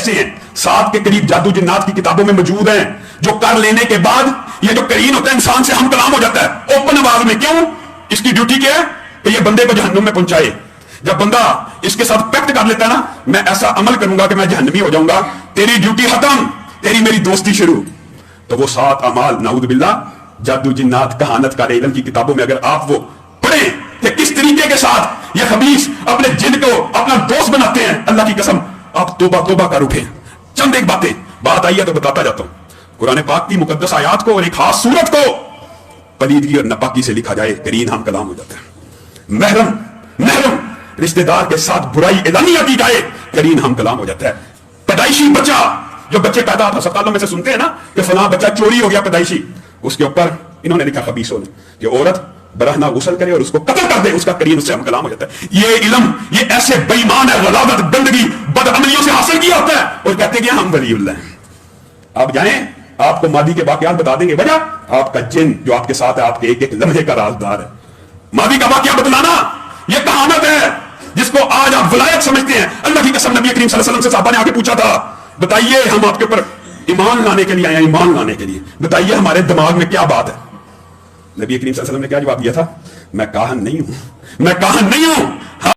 ایسے ہیں 7 کے قریب جادو جنات کی کتابوں میں موجود ہیں جو کر لینے کے بعد یہ جو قرین ہوتا ہے انسان سے ہم کلام ہو جاتا ہے اوپن آواز میں. کیوں؟ اس کی ڈیوٹی کیا ہے کہ یہ بندے کو جہنم میں پہنچائے. جب بندہ اس کے ساتھ پیکٹ کر لیتا ہے نا میں ایسا عمل کروں گا کہ میں جہنمی ہو جاؤں گا, تیری ڈیوٹی ختم, تیری میری دوستی شروع. تو وہ 7 اعمال نعوذ باللہ جادو جنات کہانت کا علم کی کتابوں میں اگر آپ وہ پڑھیں کہ کس طریقے کے ساتھ یہ خبیث اپنے جن کو اپنا دوست بناتے ہیں, اللہ کی قسم آپ توبہ توبہ کر اٹھیں. چند ایک بات آئی ہے تو بتاتا جاتا ہوں. قرآن پاک کی مقدس آیات کو اور ایک خاص سورت کو پلیدگی اور ناپاکی سے لکھا جائے کرین ہم کلام ہو جاتا ہے. محرم رشتہ دار کے ساتھ برائی اعلانیہ کی جائے کرین ہم کلام ہو جاتا ہے. پیدائشی بچہ, جو بچے پیدا ہسپتالوں میں سے سنتے ہیں نا کہ فلاں بچہ چوری ہو گیا پیدائشی, اس کے اوپر انہوں نے لکھا خبیثوں نے کہ عورت برہنہ غسل کرے اور اس کو قتل کر دے, اس کا کرین اس سے ہم کلام ہو جاتا ہے. یہ علم یہ ایسے بے ایمان ہے, غلاظت, گندگی, بدعملیوں سے حاصل کیا ہوتا ہے اور کہتے ہیں ہم ولی اللہ ہیں. آپ جائیں آپ کو ماضی کے واقعات بتا دیں گے. وجہ آپ کا جن جو آپ کے ساتھ ہے آپ کے ایک ایک لمحے کا رازدار ہے. ماضی کا واقعہ بتلانا یہ کہانت ہے جس کو آج آپ ولایت سمجھتے ہیں. اللہ کی قسم نبی کریم صلی اللہ علیہ وسلم سے صحابہ نے آ کے پوچھا تھا بتائیے ہم آپ کے اوپر ایمان لانے کے لیے آئے ہیں, ایمان لانے کے لیے بتائیے ہمارے دماغ میں کیا بات ہے. نبی کریم صلی اللہ علیہ وسلم نے کیا جواب دیا تھا؟ میں کاہن نہیں ہوں, میں کاہن نہیں ہوں,